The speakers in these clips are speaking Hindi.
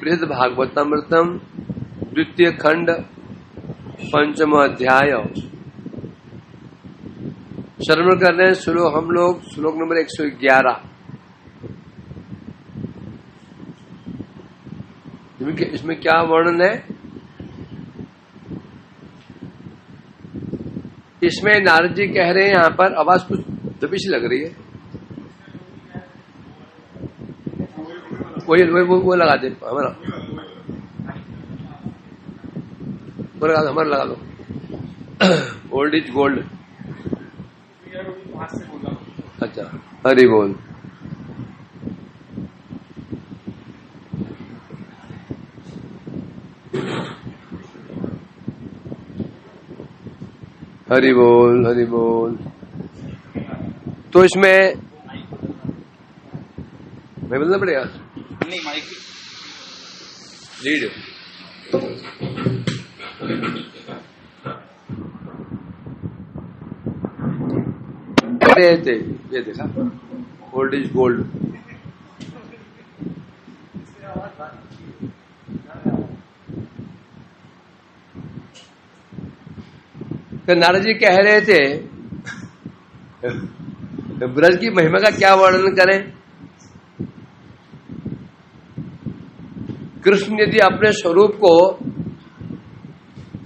बृहद भागवतामृतम द्वितीय खंड 5वां अध्याय श्रवण कर रहे हैं। हम लोग श्लोक नंबर 111। इसमें क्या वर्णन है? इसमें नारद जी कह रहे हैं, यहां पर आवाज कुछ दबी सी लग रही है, वो लगा दे, हमारा वो लगा दो, हमारा लगा दो। Old is gold. अच्छा, हरि बोल। हरि बोल, हरि बोल। तो इसमें मैं बोलना पड़ेगा? नहीं, माइक लीड थे, ये देखा, गोल्ड इज गोल्ड। तो नारद जी कह रहे थे ब्रज की महिमा का क्या वर्णन करें। कृष्ण यदि अपने स्वरूप को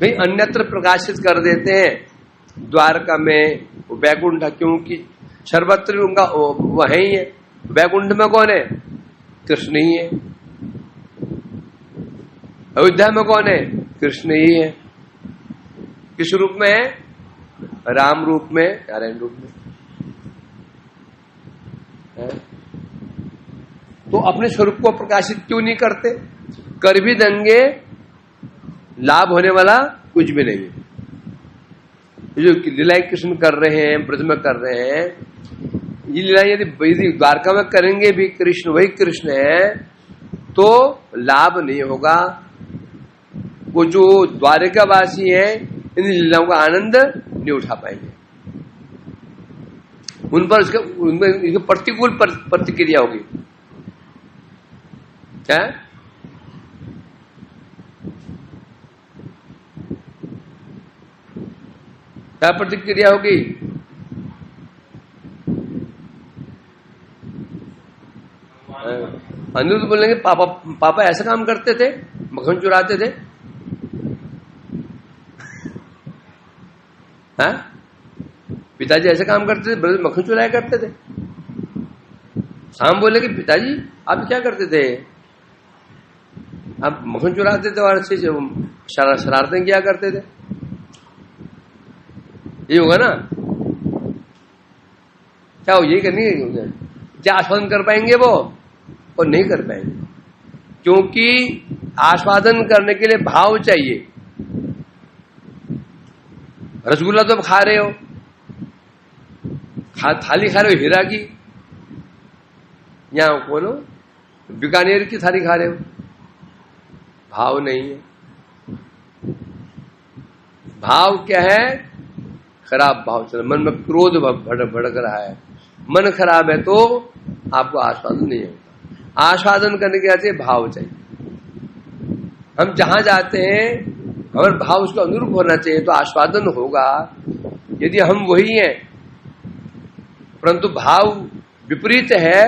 भी अन्यत्र प्रकाशित कर देते हैं, द्वारका में, वैकुंठ, क्योंकि सर्वत्र उनका वही है। वैकुंठ में कौन है? कृष्ण ही है। अयोध्या में कौन है? कृष्ण ही है। किस रूप में है? राम रूप में, नारायण रूप में है। तो अपने स्वरूप को प्रकाशित क्यों नहीं करते? कर भी देंगे, लाभ होने वाला कुछ भी नहीं है। जो लीलाएं कृष्ण कर रहे हैं, ब्रज में कर रहे हैं, ये लीलाएं यदि द्वारका में करेंगे भी कृष्ण वही कृष्ण है, तो लाभ नहीं होगा। वो जो द्वारकावासी है, इन लीलाओं का आनंद नहीं उठा पाएंगे। उन पर उनमें प्रतिकूल प्रतिक्रिया होगी। क्या क्या प्रतिक्रिया होगी? अनिरुद्ध बोलेंगे पापा ऐसा काम करते थे, मक्खन चुराते थे। हाँ, पिताजी ऐसे काम करते थे, मक्खन चुराया करते थे। शाम बोले कि पिताजी आप क्या करते थे? आप मक्खन चुराते थे और अच्छे शरारतें किया करते थे। ये होगा ना? क्या हो, यही करनी है? क्या आस्वादन कर पाएंगे वो? और नहीं कर पाएंगे, क्योंकि आस्वादन करने के लिए भाव चाहिए। रसगुल्ला तो खा रहे हो, थाली खा रहे हो हीरा की, या बोलो बीकानेर की थाली खा रहे हो, भाव नहीं है। भाव क्या है? खराब भाव चल, मन में क्रोध भड़क रहा है, मन खराब है, तो आपको आस्वादन नहीं होगा। आस्वादन करने के लिए भाव चाहिए। हम जहां जाते हैं, हमारे भाव उसको अनुरूप होना चाहिए, तो आस्वादन होगा। यदि हम वही हैं परंतु भाव विपरीत है,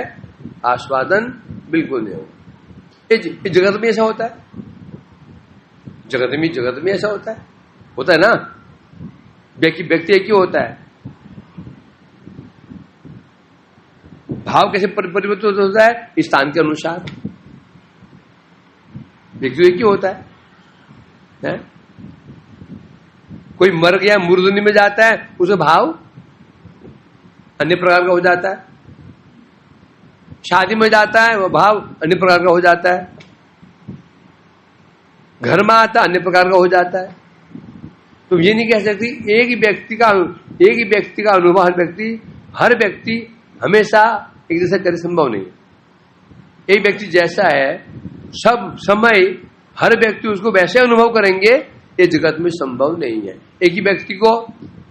आस्वादन बिल्कुल नहीं होगा। ये जगत में ऐसा होता है, जगत में ऐसा होता है ना। व्यक्ति एक ही होता है। भाव कैसे परिवर्तित होता है? स्थान के अनुसार। व्यक्ति एक ही होता है? कोई मर गया, मूर्धन्य में जाता है, उसे भाव अन्य प्रकार का हो जाता है। शादी में जाता है, वह भाव अन्य प्रकार का हो जाता है। घर में आता, अन्य प्रकार का हो जाता है। तुम ये नहीं कह सकती एक ही व्यक्ति का अनुभव हर व्यक्ति हमेशा एक जैसा करे, संभव नहीं है। एक व्यक्ति जैसा है, सब समय हर व्यक्ति उसको वैसे अनुभव करेंगे, ये जगत में संभव नहीं है। एक ही व्यक्ति को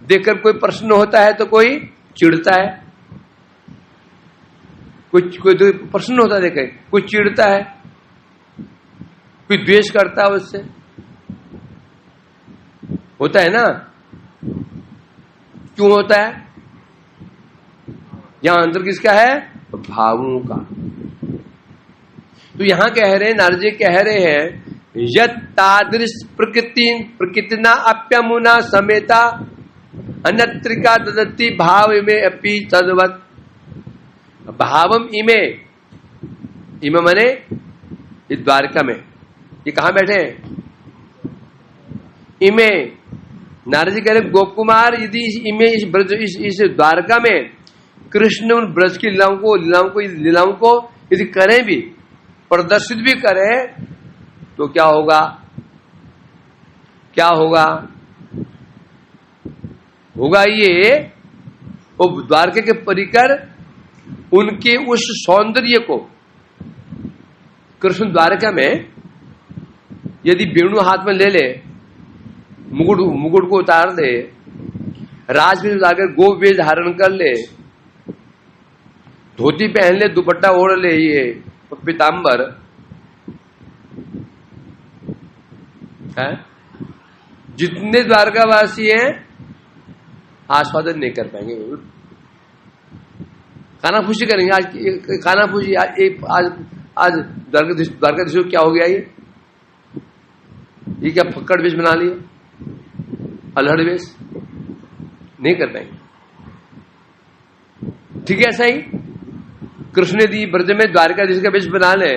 देखकर कोई प्रसन्न होता है, तो कोई चिढ़ता है, कोई प्रसन्न होता है, देखे कोई चिढ़ता है। कोई द्वेष करता है उससे, होता है ना? क्यों होता है? यहां अंतर किसका है? भावों का। तो यहां कह रहे हैं, नारद जी कह रहे हैं, यत तादृश प्रकृतिना अप्यमुना समेता अन्यत्रिका ददति भाव इमे अपि तद्वत्। भावम इमे, इमे मने इस द्वारका में, ये कहां बैठे हैं? इमे, नारद जी कह रहे गोप कुमार यदि इमे, इस ब्रज, इस द्वारका में कृष्ण उन ब्रज की लीलाओं को यदि करें भी, प्रदर्शित भी करें, तो क्या होगा? क्या होगा? होगा ये, वो द्वारका के परिकर उनके उस सौंदर्य को, कृष्ण द्वारका में यदि वेणु हाथ में ले ले, मुकुट को उतार दे, राजवेश उतारकर गोवेश धारण कर ले, धोती पहन ले, दुपट्टा ओढ़ ले, ये पीतांबर है, जितने द्वारकावासी हैं आस्वादन नहीं कर पाएंगे। कानाफूसी करेंगे आज, कानाफूसी आज द्वारकाधीश को क्या हो गया? ये क्या फक्कड़ वेश बना लिया, अल्हड़ वेश? नहीं कर पाएंगे। ठीक है, ऐसा ही कृष्ण यदि ब्रज में द्वारकाधीश का वेश बना ले,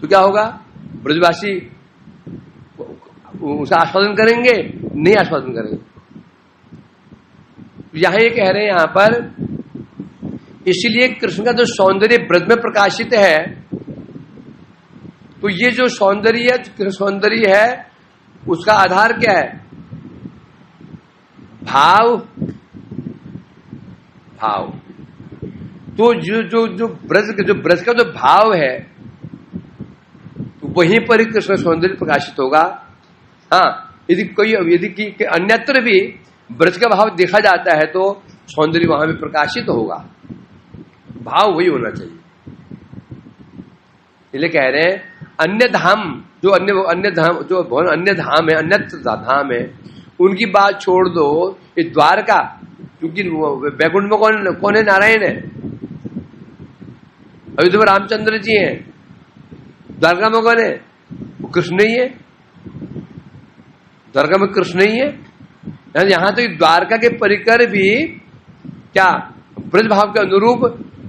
तो क्या होगा? ब्रजवासी उसे आस्वादन करेंगे? नहीं आस्वादन करेंगे। यहां ये कह रहे हैं यहां पर, इसलिए कृष्ण का जो सौंदर्य ब्रज में प्रकाशित है, तो ये जो सौंदर्य है उसका आधार क्या है? भाव। तो जो ब्रज का जो भाव है, तो वहीं पर ही कृष्ण सौंदर्य प्रकाशित होगा। हाँ, यदि अन्यत्र भी ब्रज का भाव देखा जाता है तो सौंदर्य वहां भी प्रकाशित होगा। भाव वही होना चाहिए। इसलिए कह रहे हैं अन्य धाम, जो अन्य धाम है, अन्यत्र धाम है, उनकी बात छोड़ दो। इस द्वारका, क्योंकि वैकुंठ में कौन है? नारायण है। अयोध्या में रामचंद्र जी हैं। द्वारका में कौन है? वो कृष्ण ही है। द्वारका में कृष्ण ही है। यहां तो द्वारका के परिकर भी क्या ब्रज भाव के अनुरूप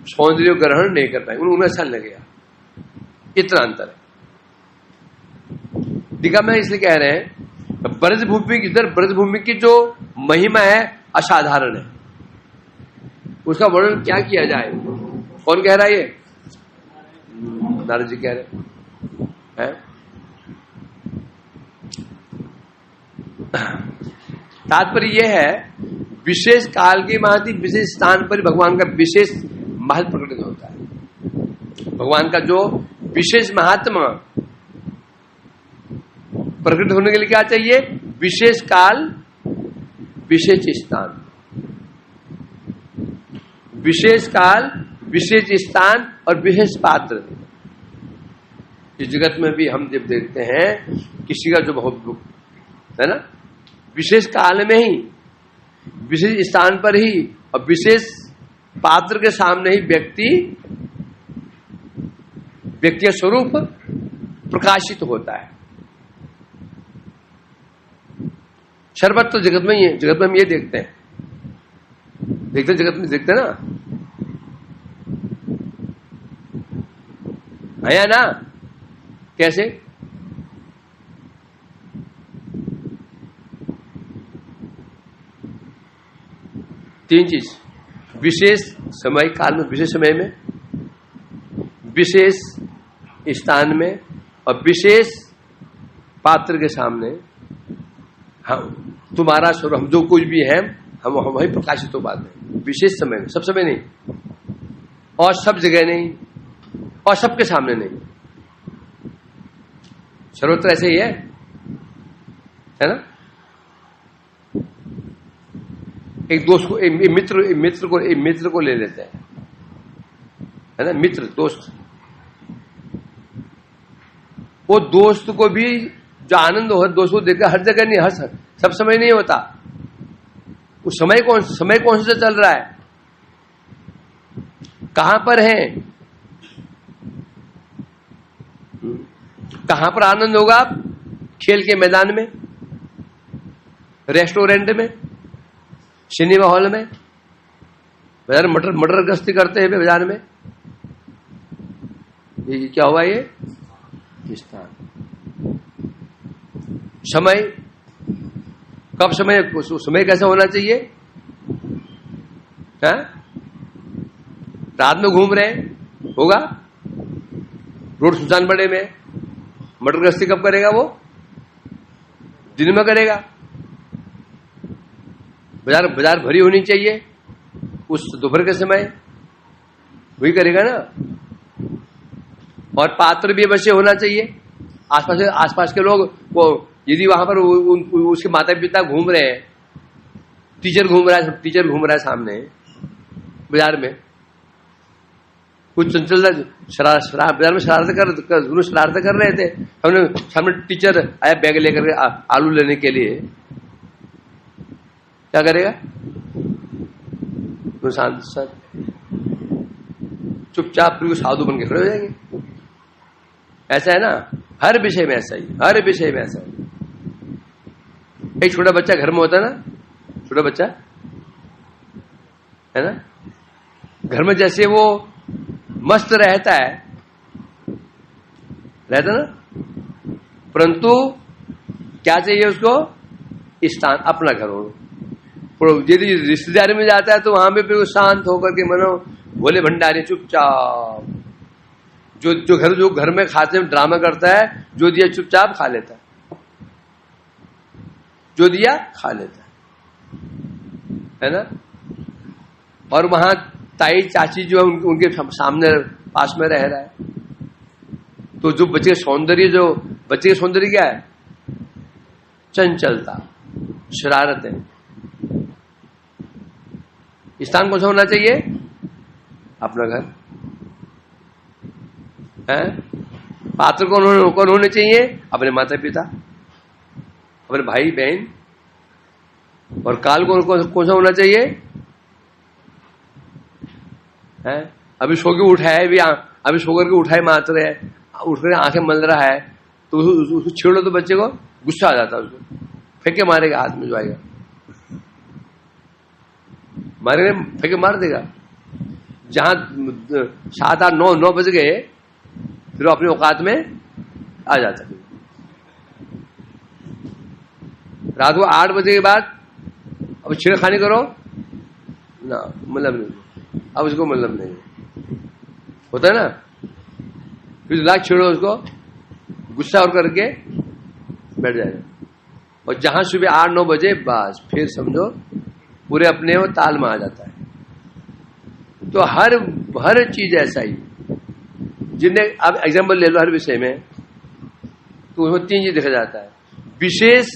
सौंदर्य ग्रहण नहीं कर पाए, उन्हें अच्छा लगेगा। इतना अंतर है। दिखा मैं इसलिए कह रहे हैं ब्रजभूमि, इधर ब्रजभूमि की जो महिमा है असाधारण है, उसका वर्णन क्या किया जाए? कौन कह रहा है? ये नारद जी कह रहे हैं। तात्पर्य यह है, विशेष काल की महत्व, विशेष स्थान पर भगवान का विशेष महत्व प्रकट होता है। भगवान का जो विशेष महात्मा प्रकट होने के लिए क्या चाहिए? विशेष काल, विशेष स्थान। विशेष काल, विशेष स्थान और विशेष पात्र। इस जगत में भी हम जब देखते हैं किसी का जो बहुत है ना, विशेष काल में ही, विशेष स्थान पर ही और विशेष पात्र के सामने ही व्यक्ति का स्वरूप प्रकाशित होता है। सर्वत्र जगत में ये, जगत में हम ये देखते हैं, जगत में देखते हैं ना, है ना? कैसे? तीन चीज, विशेष समय काल में, विशेष समय में, विशेष स्थान में और विशेष पात्र के सामने। हम तुम्हारा स्वरूप, हम जो कुछ भी है, हम वही प्रकाशित हो पाते हैं। विशेष समय में, सब समय नहीं, और सब जगह नहीं, और सबके सामने नहीं। सर्वत्र ऐसे ही है ना? एक दोस्त को, एक मित्र को ले लेते हैं, है ना? मित्र, दोस्त, वो दोस्त को भी जो आनंद हो दोस्त को देखकर हर जगह नहीं, हर सब समय नहीं होता। उस समय कौन सा चल रहा है, कहां पर है, कहां पर आनंद होगा? आप खेल के मैदान में, रेस्टोरेंट में, सिनेमा हॉल में, बाजार मटर गश्ती करते हैं बाजार में। ये क्या हुआ? ये स्थान। समय, कब समय कैसा होना चाहिए? है? रात में घूम रहे होगा, रोड सुनसान बड़े में, मटर गश्ती कब करेगा? वो दिन में करेगा। बाजार भरी होनी चाहिए उस दोपहर के समय, वही करेगा ना। और पात्र भी अवश्य होना चाहिए। आसपास के लोग वो यदि वहां पर उसके माता पिता घूम रहे हैं, टीचर घूम रहा है सामने बाजार में, कुछ चंचलता बाजार में शरारत कर रहे थे, हमने सामने टीचर आया बैग लेकर आलू लेने के लिए, क्या करेगा? तो चुपचाप साधु बन के खड़े हो जाएंगे। ऐसा है ना, हर विषय में ऐसा ही, हर विषय में ऐसा है। एक छोटा बच्चा घर में होता है ना, छोटा बच्चा है ना, घर में जैसे वो मस्त रहता ना, परंतु क्या चाहिए उसको? स्थान, अपना घर हो। यदि रिश्तेदारी में जाता है तो वहां पे फिर शांत होकर के मनो भोले भंडारी चुपचाप, जो घर में खाते में ड्रामा करता है, जो दिया चुपचाप खा लेता है, जो दिया खा लेता है ना। और वहां ताई चाची जो है उनके सामने पास में रह रहा है, तो जो बच्चे के सौंदर्य क्या है? चंचलता, शरारत है। स्थान कौन सा होना चाहिए? अपना घर है। पात्र कौन होने चाहिए? अपने माता पिता, अपने भाई बहन। और काल कौन सा होना चाहिए? है अभी सो के उठा है, अभी सो करके उठाए मात्र है, उठ कर आंखें मल रहा है, तो उसको छेड़ो तो बच्चे को गुस्सा आ जाता है, उसको फेंके मारेगा, हाथ में जो आएगा मारेगा, फेंके मार देगा। जहां 7, 8, 9 बज गए फिर अपने औकात में आ जाता है। रात को 8 बजे के बाद अब छेड़खानी करो ना, मतलब नहीं, अब उसको मतलब नहीं होता है ना, फिर लाख छेड़ो उसको, गुस्सा और करके बैठ जाएगा। और जहां सुबह 8, 9 बजे बस फिर समझो पूरे अपने वो ताल में आ जाता है। तो हर चीज ऐसा ही, जिन्हें अब एग्जाम्पल ले लो हर विषय में, तो उसमें 3 चीज देखा जाता है। विशेष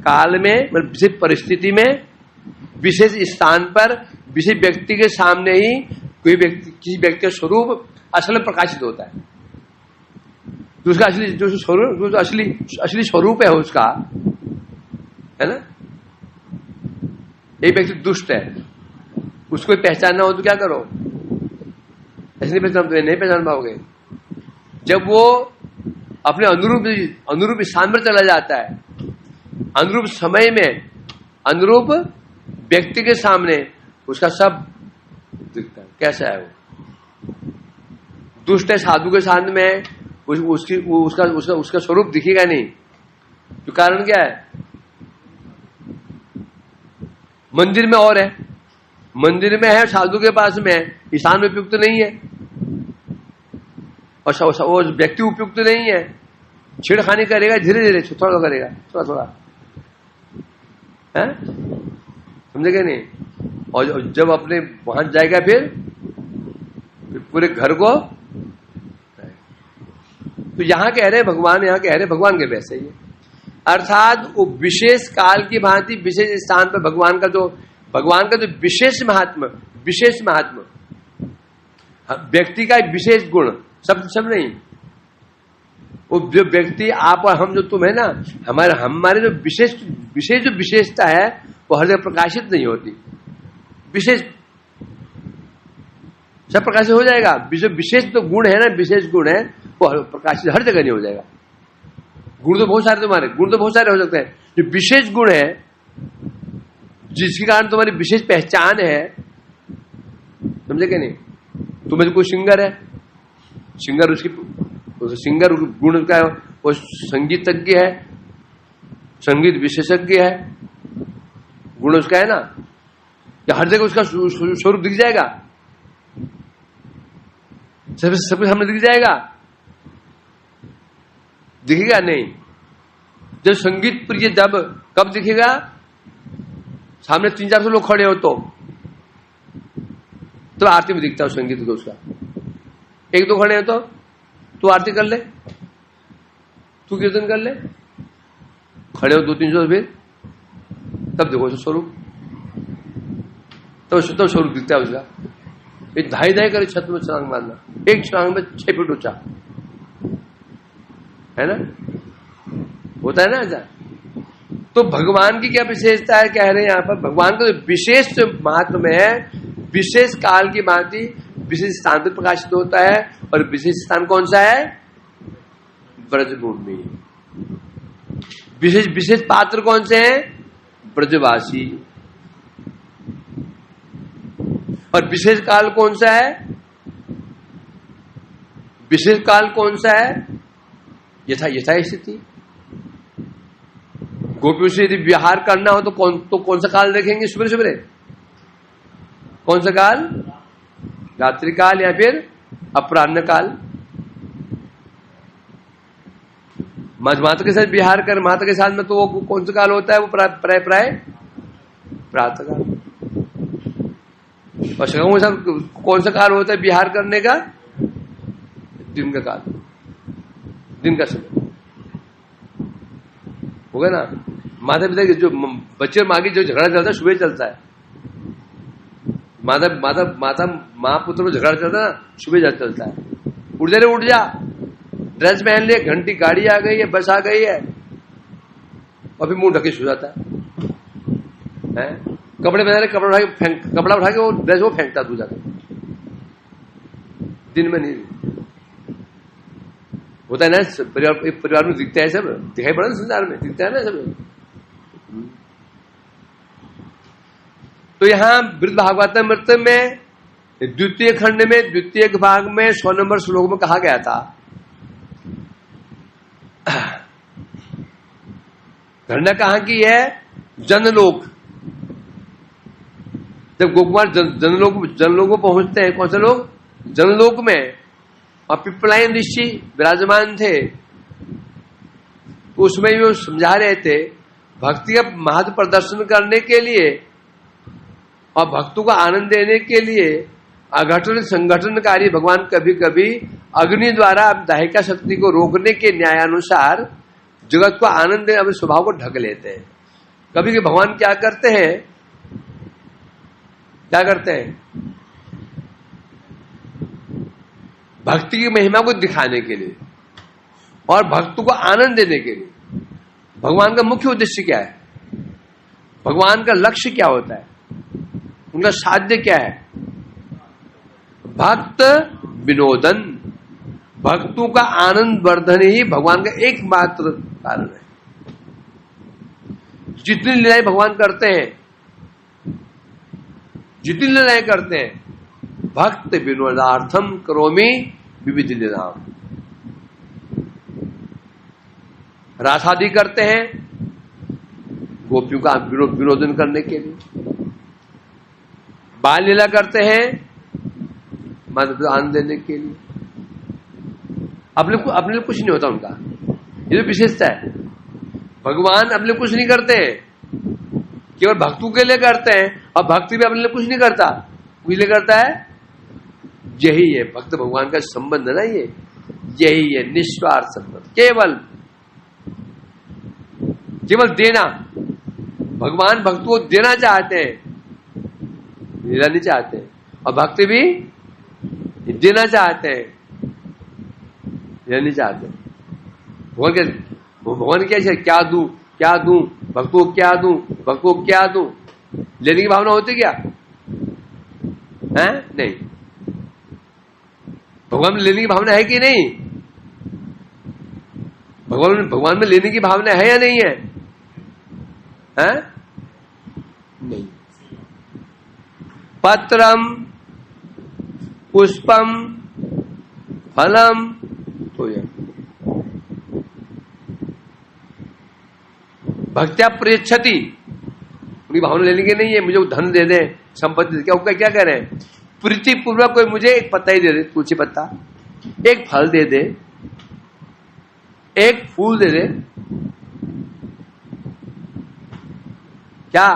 काल में, मतलब विशेष परिस्थिति में, विशेष स्थान पर, विशेष व्यक्ति के सामने ही किसी व्यक्ति का स्वरूप असल में प्रकाशित होता है। जो उसका असली स्वरूप है उसका, है ना। एक व्यक्ति दुष्ट है, उसको पहचानना हो तो क्या करो? ऐसे नहीं पहचान पाओगे। जब वो अपने अनुरूप स्थान पर चला जाता है, अनुरूप समय में, अनुरूप व्यक्ति के सामने उसका सब दिखता है। कैसा है वो? दुष्ट है, साधु के साथ में उसका स्वरूप दिखेगा नहीं। तो कारण क्या है? मंदिर में और है, मंदिर में है, साधु के पास में है, स्थान उपयुक्त नहीं है और वो व्यक्ति उपयुक्त नहीं है। छेड़खानी करेगा, धीरे धीरे थोड़ा करेगा, थोड़ा है, समझेगा नहीं। और जब अपने वहां जाएगा फिर पूरे घर को, तो यहां कह रहे भगवान, यहां कह रहे भगवान के वैसे ही है। अर्थात वो विशेष काल की भांति विशेष स्थान पर भगवान का जो विशेष महात्मा, व्यक्ति का विशेष गुण, सब नहीं, वो जो व्यक्ति आप और हम जो तुम है ना, हमारे जो विशेष जो विशेषता है वो हर जगह प्रकाशित नहीं होती। विशेष सब प्रकाशित हो जाएगा, जो विशेष तो गुण है ना, विशेष गुण है वो प्रकाशित हर जगह नहीं हो जाएगा। गुण तो बहुत सारे तुम्हारे, गुण तो बहुत सारे हो सकते हैं। जो विशेष गुण है जिसके कारण तुम्हारी विशेष पहचान है, समझे क्या नहीं? तुम्हें कोई सिंगर है, सिंगर सिंगर गुण का है, वो संगीतज्ञ है, संगीत विशेषज्ञ है, गुण उसका है ना, या हर जगह उसका स्वरूप दिख जाएगा, सब कुछ हमें दिख जाएगा? दिखेगा नहीं। जब संगीत प्रिय जब कब दिखेगा? सामने 300-400 लोग खड़े हो तो आरती में दिखता है संगीत को उसका। एक दो खड़े हो तो तू आरती कर ले, तू कीर्तन कर ले, खड़े हो 200-300 फिर तब देखो उसका स्वरूप, तो स्वरूप दिखता है उसका। एक धाई करे छत में छलांग मारना, एक छलांग में 6 फीट ऊंचा, है ना, होता है ना ऐसा। तो भगवान की क्या विशेषता है कह रहे हैं यहाँ पर? भगवान का विशेष महात्म है, विशेष काल की भांति विशेष स्थान पर प्रकाशित होता है। और विशेष स्थान कौन सा है? ब्रजभूमि। विशेष पात्र कौन से हैं? ब्रजवासी। और विशेष काल कौन सा है? विशेष काल कौन सा है? यथा स्थिति। गोपियों से यदि विहार करना हो तो कौन सा काल देखेंगे? सुबह कौन सा काल? रात्रि काल या फिर अपराह्न काल। माता के साथ विहार कर, माता के साथ में तो वो कौन सा काल होता है? वो प्राय प्रातः काल। और सगाओं के साथ कौन सा काल होता है विहार करने का? दिन का काल, दिन का समय होगा ना। माता पिता के जो बच्चे और माँ की जो झगड़ा चलता है सुबह चलता है। माँ पुत्र में झगड़ा चलता है ना, सुबह चलता है। उठ जा रे, उठ जा, ड्रेस पहन ले, घंटी, गाड़ी आ गई है, बस आ गई है, और फिर मुंह ढके सो जाता है। कपड़े पहन रहे, कपड़ा उठा के वो ड्रेस वो फेंकता तू जाकर। दिन में नहीं होता है ना, परिवार में दिखता है सब, दिखाई पड़ा ना, संसार में दिखता है ना सब। तो यहां वृद्ध भागवतामृत में द्वितीय खंड में द्वितीय भाग में 100 नंबर श्लोक में कहा गया था, घटना कहां की है? जनलोक। जब गोकुमार जनलोक में पहुंचते हैं, कौन से लोग? जनलोक में, और पिपलायन ऋषि विराजमान थे। तो उसमें भी वो समझा रहे थे भक्ति का महत्व प्रदर्शन करने के लिए और भक्तों को आनंद देने के लिए अघटन संगठनकारी भगवान कभी कभी अग्नि द्वारा दाहिका शक्ति को रोकने के न्यायानुसार जगत को आनंद देने अपने स्वभाव को ढक लेते हैं। कभी कभी भगवान क्या करते हैं? भक्ति की महिमा को दिखाने के लिए और भक्तों को आनंद देने के लिए। भगवान का मुख्य उद्देश्य क्या है? भगवान का लक्ष्य क्या होता है? उनका साध्य क्या है? भक्त विनोदन, भक्तों का आनंद वर्धन ही भगवान का एकमात्र कारण है। जितनी लीलाएं भगवान करते हैं, जितनी लीलाएं करते हैं, भक्त विनोदार्थम करोमि विविध लीलाम। रासादि करते हैं गोपियों का विनोदन करने के लिए, बाल लीला करते हैं मतलब आनंद देने के लिए। अपने लिए कुछ नहीं होता उनका, ये तो विशेषता है। भगवान अपने लिए कुछ नहीं करते हैं, केवल भक्तों के लिए करते हैं। और भक्ति भी अपने लिए कुछ नहीं करता, कुछ लिए करता है। यही है भक्त भगवान का संबंध है ना, यही है निस्वार्थ संबंध। केवल देना। भगवान भक्त को देना चाहते हैं, लीला नहीं चाहते। और भक्ति भी देना चाहते हैं, लीला नहीं चाहते। भगवान कैसे, क्या दूं क्या दूं, भक्तों को क्या दूं, भक्तों को क्या दूं, लेने की भावना होती क्या है? नहीं। भगवान में लेने की भावना है कि नहीं? भगवान में लेने की भावना है या नहीं है? हैं? नहीं। पत्रम पुष्पम फलम तो ये भक्त्या प्रेक्षति, उनकी भावना लेने की नहीं है। मुझे धन दे दे, संपत्ति, क्या कह रहे हैं? प्रीति पूर्वक कोई मुझे एक पत्ता ही दे दे, तुलसी पत्ता, एक फल दे दे, एक फूल दे दे, क्या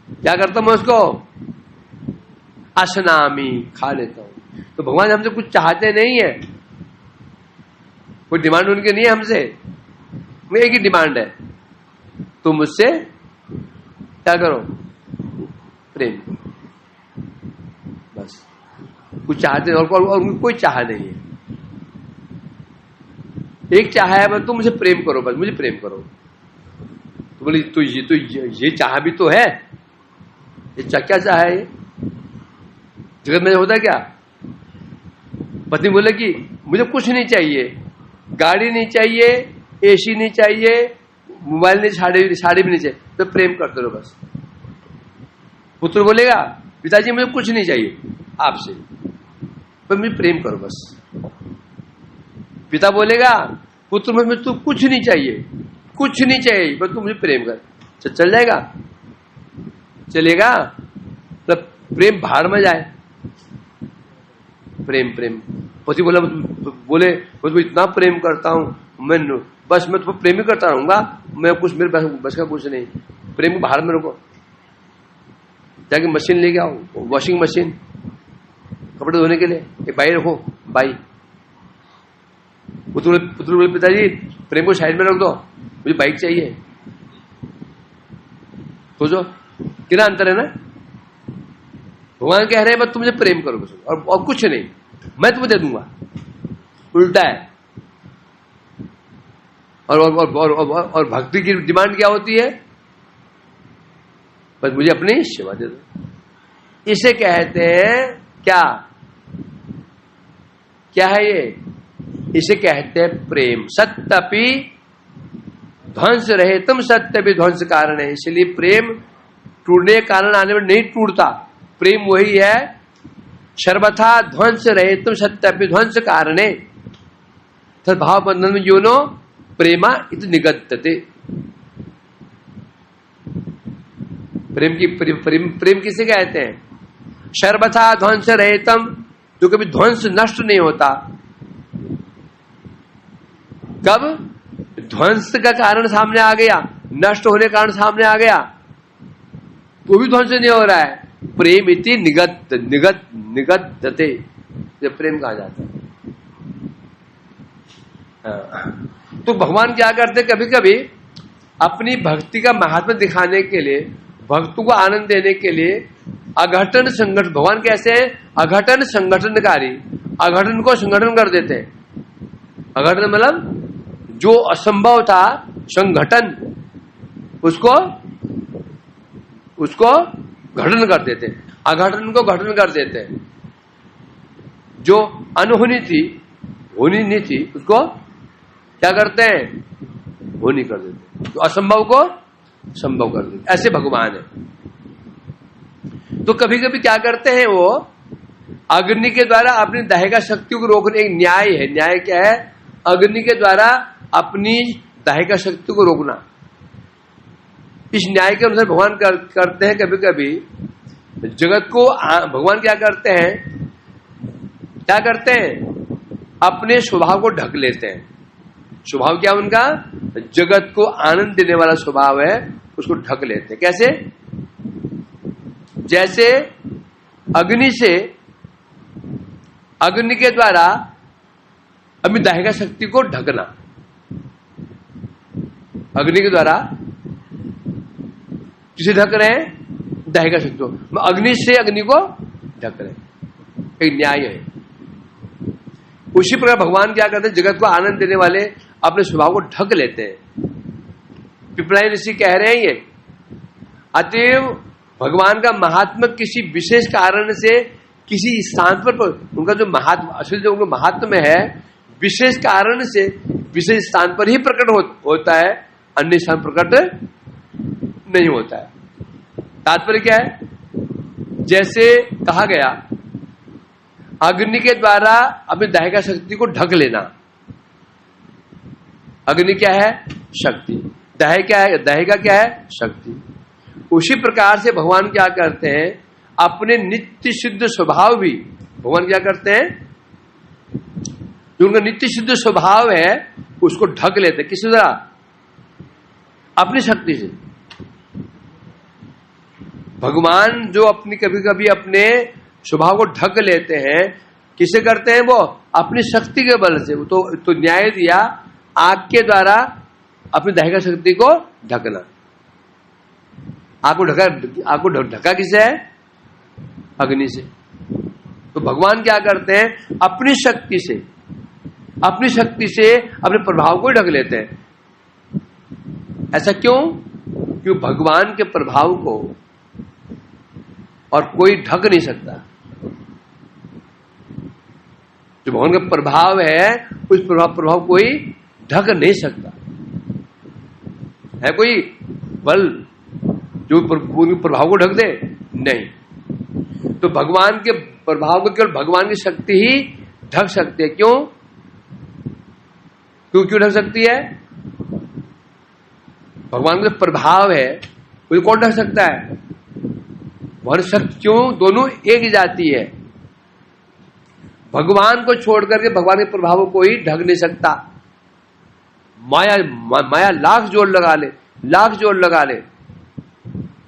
क्या करता हूं मैं उसको? अशनामी, खा लेता हूं। तो भगवान हमसे कुछ चाहते नहीं है, कोई डिमांड उनकी नहीं है हमसे। एक ही डिमांड है, तुम मुझसे क्या करो? प्रेम करो, बस। कुछ चाहते और कोई चाह नहीं है। एक चाह है, बस तुम मुझे प्रेम करो, बस मुझे प्रेम करो। तो बोली तो ये चाह भी तो है, ये क्या चाह है? ये जगत में होता है क्या? पत्नी बोले कि मुझे कुछ नहीं चाहिए, गाड़ी नहीं चाहिए, एसी नहीं चाहिए, मोबाइल नहीं, साड़ी भी नहीं चाहिए, तो प्रेम करते रहो बस। पुत्र बोलेगा पिताजी मुझे कुछ नहीं चाहिए आपसे, पर मुझे प्रेम करो बस। पिता बोलेगा पुत्र मुझे तू कुछ नहीं चाहिए, कुछ नहीं चाहिए, बस तू मुझे प्रेम कर। चल जाएगा? चलेगा? तो प्रेम भाड़ में जाए। प्रेम प्रेम पति बोले मैं इतना प्रेम करता हूं, मैं बस मैं तुम्हें प्रेम ही करता रहूंगा, मैं कुछ मेरे बस का कुछ नहीं। प्रेम को बाहर में रखो, जाके मशीन लेके आओ, वॉशिंग मशीन, कपड़े धोने के लिए एक बाई रखो, बाई। पुत्र बोले पिताजी प्रेम को साइड में रख दो, मुझे बाइक चाहिए। सोचो कितना अंतर है ना। भगवान कह रहे हैं बस तुम मुझे प्रेम करो बस, और कुछ नहीं, मैं तुम्हें दे दूंगा। उल्टा है। और भक्ति की डिमांड क्या होती है? बस मुझे अपनी सेवा दे दो। इसे कहते हैं क्या? क्या है ये? इसे कहते हैं प्रेम। सत्यपि ध्वंस रहे तुम, सत्य भी ध्वंस कारण है। इसलिए प्रेम टूटने के कारण आने में नहीं टूटता। प्रेम वही है, सर्वथा ध्वंस रहे तुम, सत्यपि ध्वंस कारणे, भाव बंधन में योनो प्रेमा इत निगत्यते। प्रेम किसे कहते हैं? सर्वथा ध्वंस रहितम, जो कभी ध्वंस नष्ट नहीं होता। कब ध्वंस का कारण सामने आ गया, नष्ट होने का कारण सामने आ गया, तो भी ध्वंस नहीं हो रहा है। प्रेम इति निगत्यते, ये प्रेम कहा जाता है। तो भगवान क्या करते, कभी कभी अपनी भक्ति का महात्म्य दिखाने के लिए, भक्तों को आनंद देने के लिए अघटन संगठन, भगवान कैसे हैं? अघटन संगठनकारी, अघटन को संगठन कर देते हैं। अघटन मतलब जो असंभव था, संगठन, उसको घटन कर देते हैं, अघटन को घटन कर देते हैं। जो अनहोनी थी, होनी नहीं थी, उसको क्या करते हैं? होनी कर देते हैं। तो असंभव को संभव कर देते, ऐसे भगवान है। तो कभी कभी क्या करते हैं वो, अग्नि के द्वारा अपनी दाहिका शक्तियों को रोकने, एक न्याय है। न्याय क्या है? अग्नि के द्वारा अपनी दाहिका शक्ति को रोकना। इस न्याय के अनुसार भगवान करते हैं। कभी कभी जगत को भगवान क्या करते हैं? अपने स्वभाव को ढक लेते हैं। स्वभाव क्या उनका? जगत को आनंद देने वाला स्वभाव है, उसको ढक लेते हैं। कैसे? जैसे अग्नि के द्वारा अपनी दाहिका शक्ति को ढकना। अग्नि के द्वारा किसे ढक रहे हैं? दाहिका शक्ति को। अग्नि से अग्नि को ढक रहे हैं, एक न्याय है। उसी प्रकार भगवान क्या करते हैं, जगत को आनंद देने वाले अपने स्वभाव को ढक लेते हैं। पिपलाई ऋषि कह रहे हैं ये, अतएव भगवान का महात्मा किसी विशेष कारण से किसी स्थान पर उनका जो महात्मा, असल जो उनका महात्मा है, विशेष कारण से विशेष स्थान पर ही प्रकट होता है, अन्य स्थान प्रकट नहीं होता है। तात्पर्य क्या है? जैसे कहा गया, अग्नि के द्वारा अपनी दाहिका शक्ति को ढक लेना। अग्नि क्या है? शक्ति। दाहिका क्या है? शक्ति। उसी प्रकार से भगवान क्या करते हैं, अपने नित्य सिद्ध स्वभाव भी भगवान क्या करते हैं, जो उनका नित्य सिद्ध स्वभाव है उसको ढक लेते हैं। किस तरह? अपनी शक्ति से। भगवान जो अपनी कभी कभी अपने स्वभाव को ढक लेते हैं, किसे करते हैं? वो अपनी शक्ति के बल से। तो न्याय दिया, आग के द्वारा अपनी दाहिका शक्ति को ढकना। आग को ढका किसे है? अग्नि से। तो भगवान क्या करते हैं, अपनी शक्ति से अपने प्रभाव को ढक लेते हैं। ऐसा क्यों? क्योंकि भगवान के प्रभाव को और कोई ढक नहीं सकता। जो भगवान का प्रभाव है, उस प्रभाव कोई ढक नहीं सकता। है कोई बल जो प्रभाव को ढक दे? नहीं। तो भगवान के प्रभाव को केवल भगवान की शक्ति ही ढक सकती है। क्यों ढक सकती है? भगवान का प्रभाव है, कोई कौन ढक सकता है? भगवान शक्ति। क्यों? दोनों एक जाती है। भगवान को छोड़ करके भगवान के प्रभाव को कोई ढक नहीं सकता। माया लाख जोर लगा ले,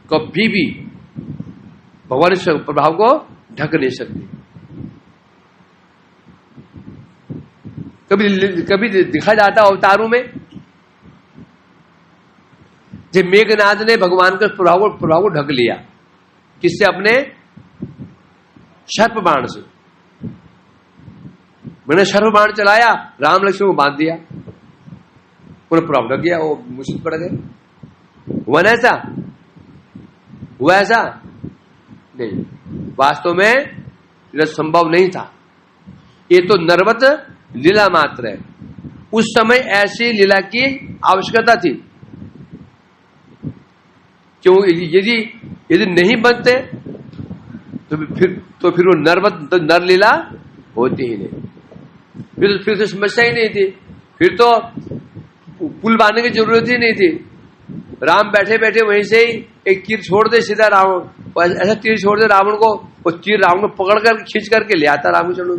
कभी भी भगवान के प्रभाव को ढक नहीं सकती। कभी दिखा जाता अवतारों में, जब मेघनाद ने भगवान के प्रभाव को ढक लिया। किससे? अपने सर्प बाण से। मैंने सर्प बाण चलाया, राम लक्ष्मण को बांध दिया, उन्हें प्रभाव ढक गया, वो मुसीबत पड़ गए। हुआ ना ऐसा? हुआ ऐसा? नहीं, वास्तव में यह संभव नहीं था। ये तो नरवत लीला मात्र है। उस समय ऐसी लीला की आवश्यकता थी। क्यों? यदि नहीं बनते तो फिर वो नर लीला होती ही नहीं। फिर तो समस्या ही नहीं थी। फिर तो पुल बांधने की जरूरत ही नहीं थी। राम बैठे बैठे वहीं से ही एक तीर छोड़ दे सीधा रावण, ऐसा तीर छोड़ दे रावण को, वो तीर रावण को पकड़ कर खींच करके ले आता राम को। चलो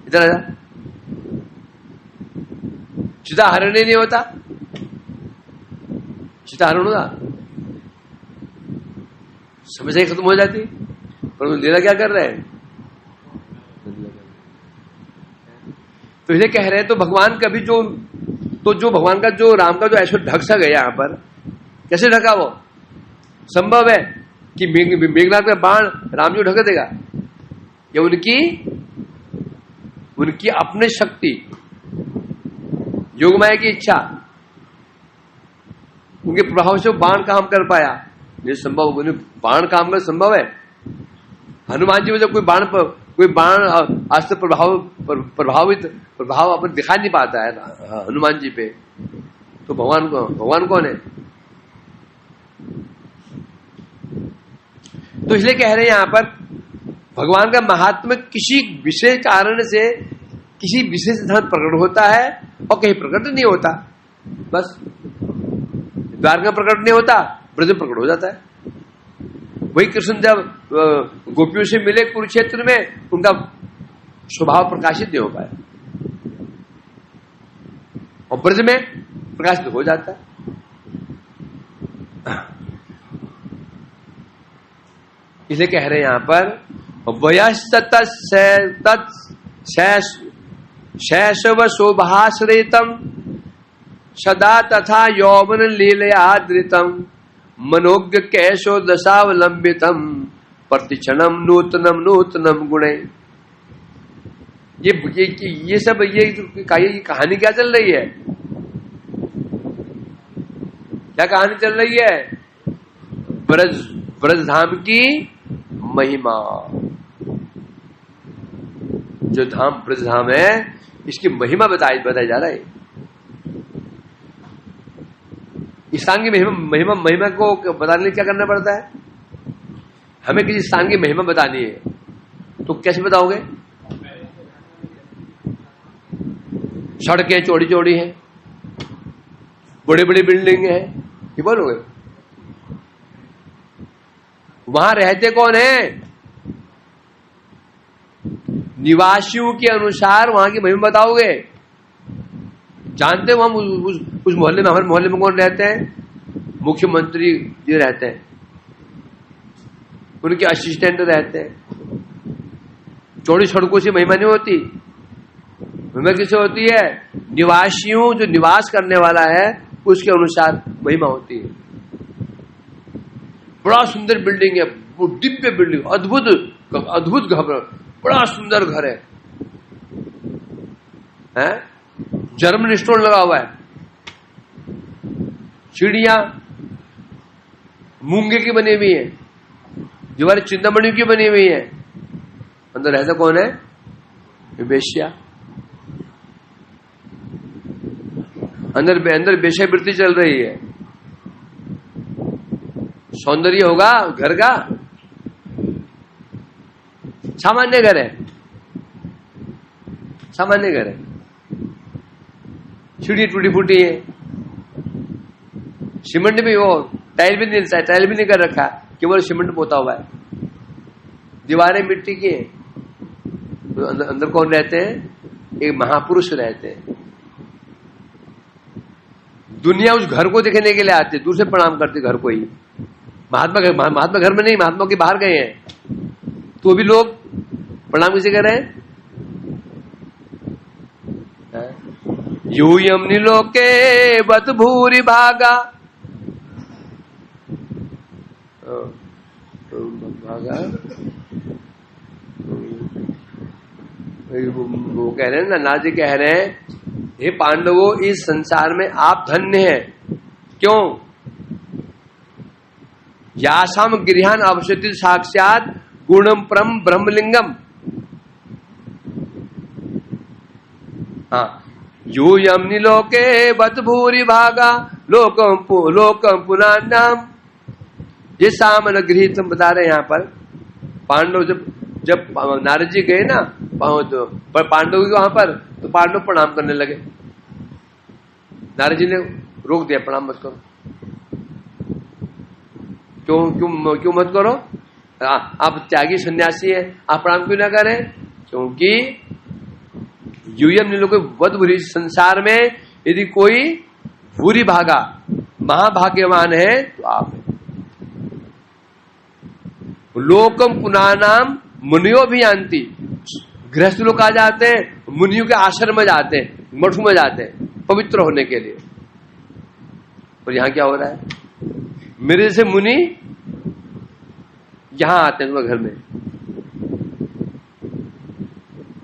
इधर आजा, सीधा हरण ही नहीं होता। सीधा हरण होता, समस्या खत्म हो जाती। पर लीला क्या कर रहे हैं? तो इसे कह रहे हैं, तो भगवान कभी जो भगवान का जो राम का जो ऐसा ढक सा गया, यहां पर कैसे ढका? वो संभव है कि मेघनाथ का बाण राम जी ढक देगा? या उनकी अपनी शक्ति, योगमाया की इच्छा, उनके प्रभाव से बाण काम कर पाया? ये संभव, बाण काम कर संभव है। हनुमान जी में जब कोई बाण अस्त्र प्रभाव अपन दिखा नहीं पाता है हनुमान जी पे, तो भगवान कौन है? तो इसलिए कह रहे हैं यहां पर, भगवान का महात्मा किसी विशेष कारण से किसी विशेष स्थान प्रकट होता है और कहीं प्रकट नहीं होता। बस द्वारका प्रकट नहीं होता, ब्रज में प्रकट हो जाता है। वही कृष्ण जब गोपियों से मिले कुरुक्षेत्र में, उनका स्वभाव प्रकाशित नहीं हो पाया, और ब्रज में प्रकाशित हो जाता है। इसे कह रहे हैं यहां पर, शैशव शोभाश्रितम सदा तथा यौवन लीलयादृतम मनोज्ञ कैशो दशावलंबितम प्रतिक्षणम नूतनम गुणे। ये सब ये कहानी क्या चल रही है? क्या कहानी चल रही है? ब्रज धाम की महिमा। जो धाम ब्रज धाम है, इसकी महिमा बताई जा रहा है। स्थान की महिमा को बताने के लिए क्या करना पड़ता है? हमें किसी स्थान की महिमा बतानी है तो कैसे बताओगे? सड़कें चौड़ी चौड़ी हैं, बड़ी बड़ी बिल्डिंग है, ये बोलोगे? वहां रहते कौन है? निवासियों के अनुसार वहां की महिमा बताओगे। जानते हो हम उस मोहल्ले में, हमारे मोहल्ले में कौन रहते हैं? मुख्यमंत्री जी रहते हैं, उनके असिस्टेंट रहते हैं। चौड़ी सड़कों से महिमा नहीं होती। महिमा किससे होती है? निवासियों, जो निवास करने वाला है उसके अनुसार महिमा होती है। बड़ा सुंदर बिल्डिंग है, वो दिव्य बिल्डिंग, अद्भुत घर, बड़ा सुंदर घर है, जर्मन स्टोन लगा हुआ है, सीढ़ियां मूंगे की बनी हुई है, दीवारें चिंतामणि की बनी हुई है। अंदर रहता कौन है? वेश्या। अंदर वेश्यावृत्ति चल रही है। सौंदर्य होगा घर का? सामान्य घर है, सामान्य घर है, सीढ़ी टूटी फूटी है, सीमेंट भी, वो टाइल भी नहीं कर रखा, केवल सीमेंट पोता हुआ है, दीवारें मिट्टी की है। तो अंदर कौन रहते हैं? एक महापुरुष रहते हैं। दुनिया उस घर को देखने के लिए आती है, दूर से प्रणाम करती घर को ही। महात्मा घर में नहीं, महात्मा के बाहर गए हैं तो भी लोग प्रणाम किसे कर रहे हैं? यूयम निलोके बत भूरि भागा, वो कह रहे हैं ना, नाथ जी कह रहे हैं, हे पांडवों, इस संसार में आप धन्य हैं। क्यों? यासाम गृहान अवशति साक्षात गुणम परम ब्रह्मलिंगम। हाँ, यूयम निलोके बत भूरि भागा लोकम पुनान्नाम। ये सामन गृहित बता रहे हैं। यहाँ पर पांडव जब नारद जी गए ना पर पांडव वहां पर, तो पांडव प्रणाम करने लगे। नारद जी ने रोक दिया, प्रणाम मत करो। क्यों मत करो? आप त्यागी सन्यासी है, आप प्रणाम क्यों ना करें? क्योंकि यूयम निलोके बत भूरि, संसार में यदि कोई भूरि भागा महाभाग्यवान है तो आप। लोकम पुनानाम मुनियो भी आंती। गृहस्थ लोग आ जाते हैं, मुनियों के आश्रम में जाते हैं, मठों में जाते हैं पवित्र होने के लिए। और यहां क्या हो रहा है? मेरे जैसे मुनि यहां आते हैं घर में।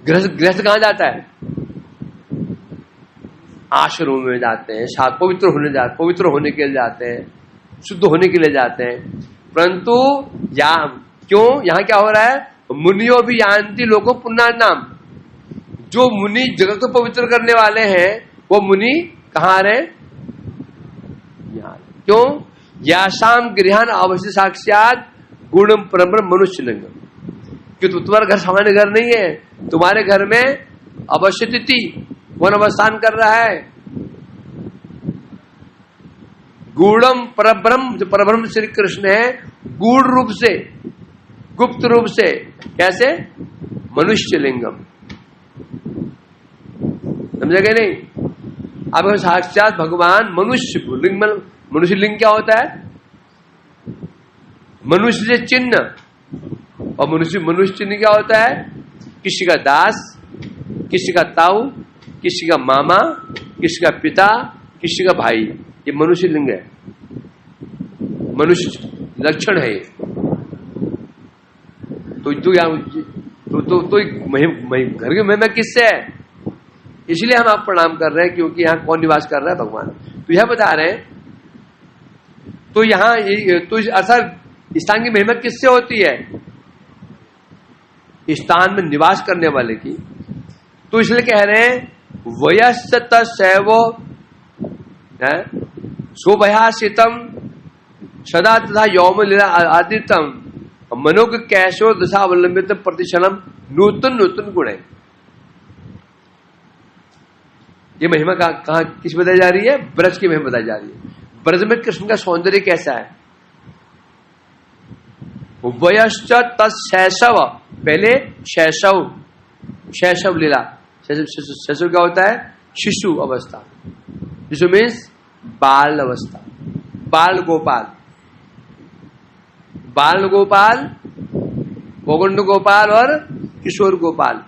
गृहस्थ कहां जाता है? आश्रम में जाते हैं, साथ पवित्र होने के लिए जाते हैं, शुद्ध होने के लिए जाते हैं। परंतु यहां क्या हो रहा है? मुनियों भी यान्ति लोको पुण्यनाम। जो मुनि जगत को पवित्र करने वाले हैं वो मुनि कहां आ रहे? यहां। क्यों? यासाम गृहान अवश्य साक्षात गुणम परम मनुष्य लिंगम। कि तुम्हारा घर सामान्य घर नहीं है, तुम्हारे घर में अवश्य तिथि कौन अवस्थान कर रहा है? गूढ़म परब्रह्म। जो परब्रह्म श्री कृष्ण है, गूढ़ रूप से, गुप्त रूप से। कैसे? मनुष्य लिंगम। समझे नहीं? अब साक्षात भगवान मनुष्य लिंग। मनुष्य लिंग क्या होता है? मनुष्य से चिन्ह। और मनुष्य चिन्ह क्या होता है? किसी का दास, किसी का ताऊ, किसी का मामा, किसी का पिता, किसी का भाई। ये मनुष्य लिंग है, मनुष्य लक्षण है। तो तो घर की महिमा किससे है? इसलिए हम आप प्रणाम कर रहे हैं, क्योंकि यहाँ कौन निवास कर रहा है? भगवान। तो यह बता रहे हैं, तो यहाँ तो अर्थात स्थान की महिमा किससे होती है? स्थान में निवास करने वाले की। तो इसलिए कह रहे हैं वयस्त तैवो शोभयासितम सदा तथा यौम लीला आदितम मनोक कैशो दशावलंबित प्रतिक्षणम नूतन नूतन गुण है। ये महिमा कहा किस बताई जा रही है? ब्रज की महिमा बताई जा रही है। ब्रज में कृष्ण का सौंदर्य कैसा है? वयश्च तैशव, पहले शैशव, शैशव लीला। शैशव क्या होता है? शिशु अवस्था। शिशु मीन्स बाल अवस्था, बाल गोपाल, बाल गोपाल, गोगुंड गोपाल और किशोर गोपाल।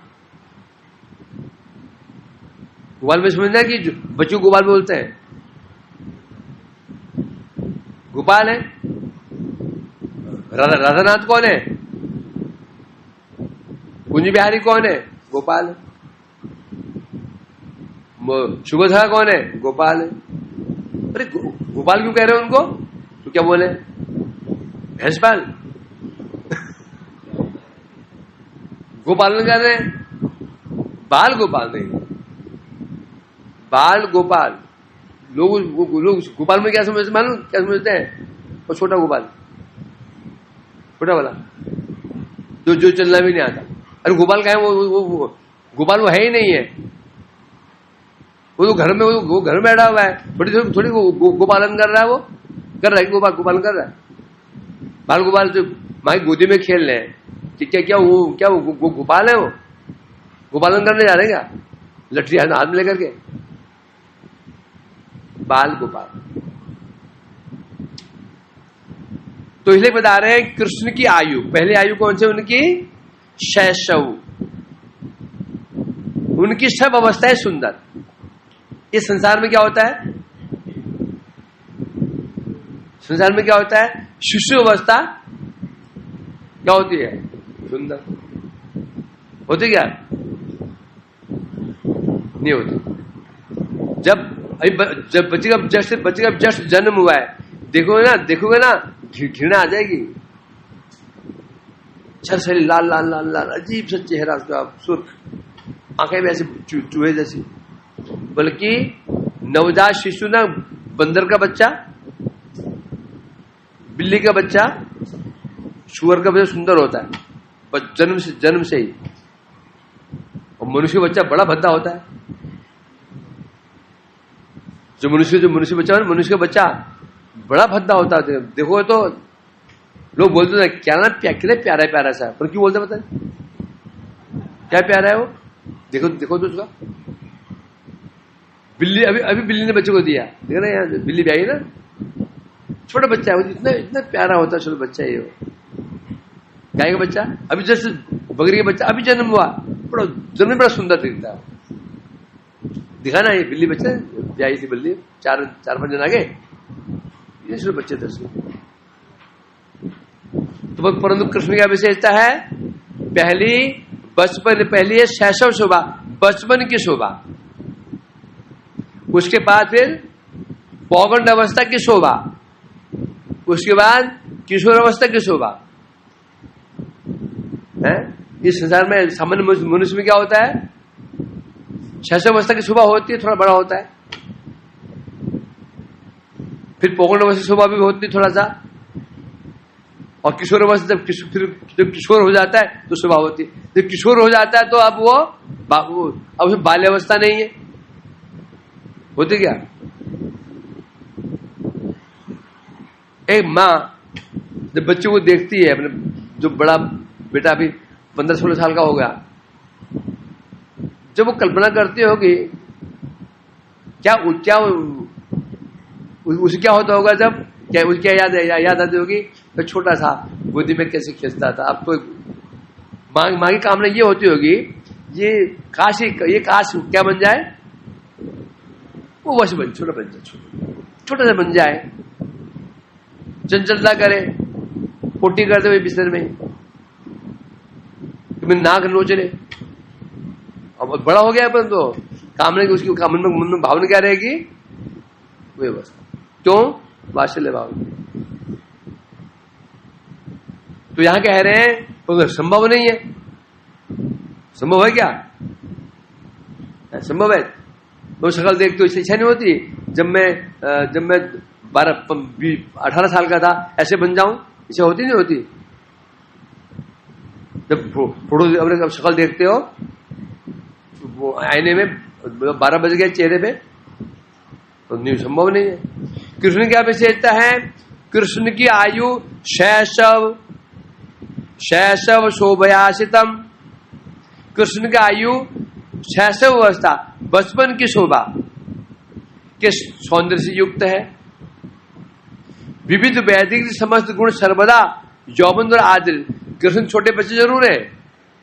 गोपाल में समझना कि बच्चों गोपाल बोलते हैं, गोपाल है। राधानाथ कौन है? कुंज बिहारी कौन है? गोपाल है। सुभद्रा कौन है? गोपाल है। अरे गोपाल क्यों कह रहे हो उनको? तो क्या बोले? भैंसपाल गोपालन कर रहे हैं, बाल गोपाल नहीं, बाल गोपाल। लोग गोपाल में क्या समझते, मालूम क्या समझते हैं? और छोटा गोपाल, छोटा वाला जो चलना भी नहीं आता। अरे गोपाल का है वो गोपाल वो है ही नहीं है। वो तो घर में वो घर में बैठा हुआ है, थोड़ी गोपालन कर रहा है। वो कर रहा है गोपालन कर रहा है। बाल गोपाल जो माँ की गोदी में खेल रहे हैं, क्या वो गोपाल है? वो गोपालन करने जा रहे हैं क्या? लठरी हाथ में लेकर के? बाल गोपाल। तो इसलिए बता रहे हैं कृष्ण की आयु, पहली आयु कौन सी? उनकी शैशव। उनकी सब अवस्थाएं सुंदर। इस संसार में क्या होता है? संसार में क्या होता है? शिशु अवस्था क्या होती है? सुंदर होती क्या? नहीं होती। जब बच्चे का जस्ट जन्म हुआ है, देखोगे ना घृणा आ जाएगी। छरछरी लाल लाल लाल लाल अजीब सा चेहरा उसका, सुर्ख आंखें भी ऐसे चूहे जैसी। बल्कि नवजात शिशु ना, बंदर का बच्चा, बिल्ली का बच्चा, शुअर का बच्चा सुंदर होता है जन्म से ही। और मनुष्य बच्चा बड़ा भद्दा होता है। जो मनुष्य का बच्चा बड़ा भद्दा होता है। देखो तो लोग बोलते हैं क्या ना प्यारा प्यारा सा, पर क्यों बोलते पता है? क्या प्यारा है वो? देखो तो उसका बिल्ली, अभी बिल्ली ने बच्चे को दिया, देख रहे हैं यहाँ बिल्ली भी आई ना, छोटा बच्चा है वो, इतना प्यारा होता है, छोटा बच्चा है वो। गाय का बच्चा अभी जैसे, बकरी का बच्चा अभी जन्म हुआ, जन्म बड़ा सुंदर दिखता है। दिखा ना ये बिल्ली बच्चा ब्याई थी बिल्ली, चार पांच जन आगे, ये छोटे बच्चे थे उसके। तो परंतु कृष्ण की विशेषता है, पहली है शैशव शोभा, बचपन की शोभा। उसके बाद फिर पौगंड अवस्था की शोभा, उसके बाद किशोर अवस्था की शोभा है। इस संसार में सामान्य मनुष्य में क्या होता है? शैशव अवस्था की शोभा होती है, थोड़ा बड़ा होता है। फिर पौगंड अवस्था की शोभा भी होती है थोड़ा सा, और किशोर अवस्था जब किशोर हो जाता है तो शोभा होती है। जब किशोर हो जाता है तो अब अब बाल्यावस्था नहीं है, होती क्या? एक माँ जब बच्चे को देखती है, अपने जो बड़ा बेटा अभी 15-16 साल का हो गया, जब वो कल्पना करती होगी क्या उसे क्या होता होगा, जब क्या याद आती होगी तो छोटा सा गोदी में कैसे खींचता था। अब तो माँ की कामना ये होती होगी, ये काश क्या बन जाए, वो वैसे छोटा सा बन जाए, चंचलता करे, पोटी करते हुए बिस्तर में। तुम्हें नाक नोच ले, अब बड़ा हो गया अपन तो कामना की, उसकी मन में भावना क्या रहेगी? वे अवस्था। क्यों? वात्सल्य भाव। तो यहां कह रहे हैं तो संभव नहीं है। संभव है क्या? संभव है? तो शक्ल देखते हो इच्छा नहीं होती? जब मैं 18 साल का था ऐसे बन जाऊं, इच्छा होती नहीं होती? जब फोटो अपने शक्ल देखते हो वो आईने में 12 बज गए चेहरे पे, तो नहीं, संभव नहीं है। कृष्ण क्या विशेषता है? कृष्ण की आयु शैशव शोभयासितम। कृष्ण की आयु शैशव अवस्था, बचपन की शोभा के सौंदर्य से युक्त है। विविध वैदिक समस्त गुण सर्वदा यौवन और आदर। कृष्ण छोटे बच्चे जरूर हैं,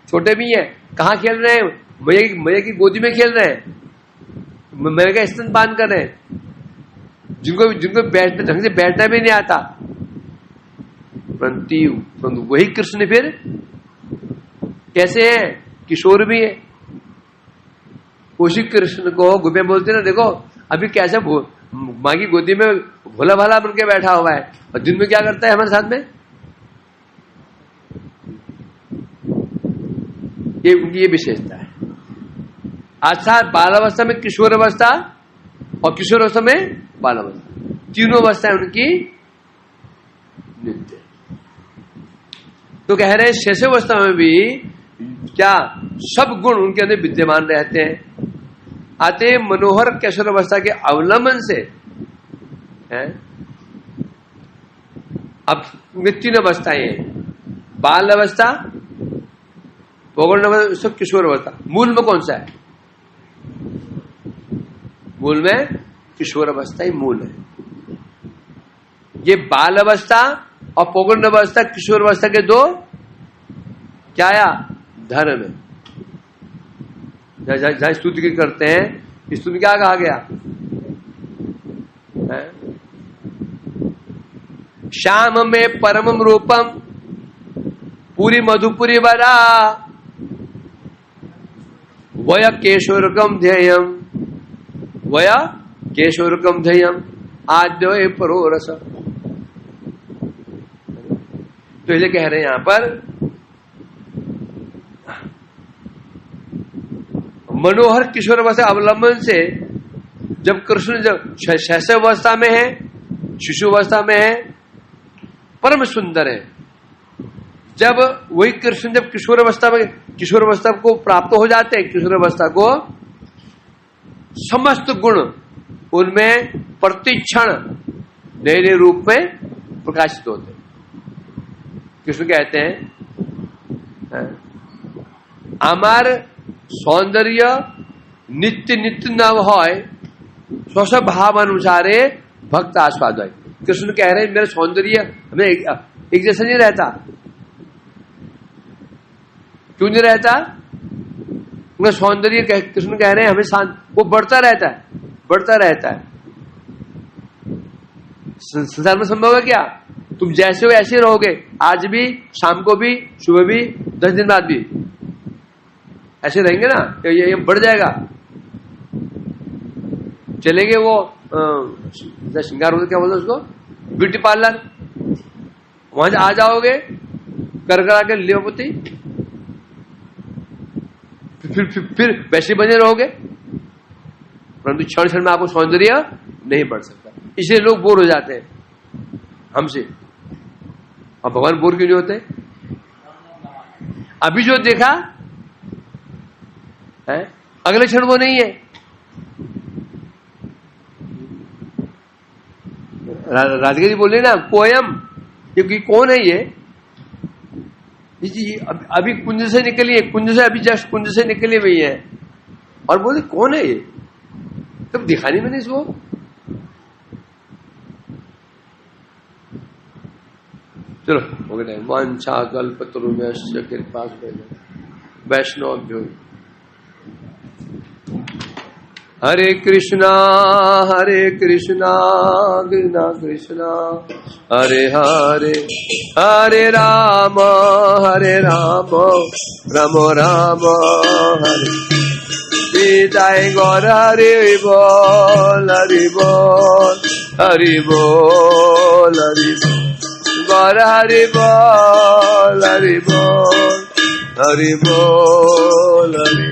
छोटे भी हैं, कहाँ खेल रहे हैं? मैया की गोदी में खेल रहे हैं, मैया का स्तनपान कर रहे हैं, जिनको बैठना ढंग से बैठना भी नहीं आता। परंतु वही कृष्ण फिर कैसे हैं? किशोर भी है। उसी कृष्ण को गोपियां बोलते ना, देखो अभी कैसे माँ की गोदी में भोला भाला बन के बैठा हुआ है, और दिन में क्या करता है हमारे साथ में? ये उनकी ये विशेषता है। अच्छा, बाल अवस्था में किशोर अवस्था और किशोर अवस्था में बाल अवस्था, तीनों अवस्थाएं उनकी नित्य। तो कह रहे हैं शैशव अवस्था में भी क्या सब गुण उनके अंदर विद्यमान रहते हैं। अतः मनोहर किशोर अवस्था के अवलंबन से है। अब तीन अवस्थाएं हैं, बाल अवस्था, पौगंड अवस्था, किशोर अवस्था। मूल में कौन सा है? मूल में किशोर अवस्था ही मूल है। ये बाल अवस्था और पौगंड अवस्था, किशोर अवस्था के दो क्या आया? धर्म है। जहां स्तुति करते हैं, स्तुति क्या कहा गया? श्याम में परमम रूपम पूरी मधुपुरी वरा वय केशोरकम ध्येयम, वय केशोरकम ध्येयम आद्य परोरस। तो ये कह रहे हैं यहां पर मनोहर किशोर अवस्था अवलंबन से, जब कृष्ण जब शैशव अवस्था में है, शिशु अवस्था में है, परम सुंदर है। जब वही कृष्ण जब किशोर अवस्था को प्राप्त हो जाते हैं, किशोर अवस्था को, समस्त गुण उनमें प्रतिक्षण नए नए रूप में प्रकाशित होते हैं। कृष्ण कहते हैं आमार सौंदर्य नित्य नित्य नव है, स्व भाव अनुसारे भक्त आस्वाद है। कृष्ण कह रहे हैं मेरा सौंदर्य हमें एक जैसा नहीं रहता। क्यों नहीं रहता? उनका सौंदर्य कृष्ण कह रहे हैं हमें वो बढ़ता रहता है। संसार में संभव है क्या? तुम जैसे हो ऐसे रहोगे, आज भी, शाम को भी, सुबह भी, 10 दिन बाद भी ऐसे रहेंगे ना? ये बढ़ जाएगा। चलेंगे वो श्रृंगार होता, क्या बोलते उसको, ब्यूटी पार्लर, वहां आ जाओगे कर करा के लियोपति, फिर वैसे बने रहोगे, परंतु क्षण क्षण में आपको सौंदर्य नहीं बढ़ सकता। इसलिए लोग बोर हो जाते हैं हमसे। और भगवान बोर क्यों नहीं होते? अभी जो देखा है, अगले क्षण वो नहीं है। राधिका जी बोले ना पोयम, क्योंकि कौन है ये? अभी कुंज से निकली है, कुंज से अभी जस्ट कुंज से निकली हुई है, और बोले कौन है ये? तब दिखा नहीं मैंने इसको। चलो हो गया। वांछा कल्पतरुभ्यश्च कृपा वैष्णव। हरे कृष्णा कृष्णा कृष्णा हरे हरे, हरे राम राम राम हरे सीताय गौर हरि बोल हरि बोल हरि बोल हरि बोल गौर हरि बोल हरि बोल हरि बोल हरि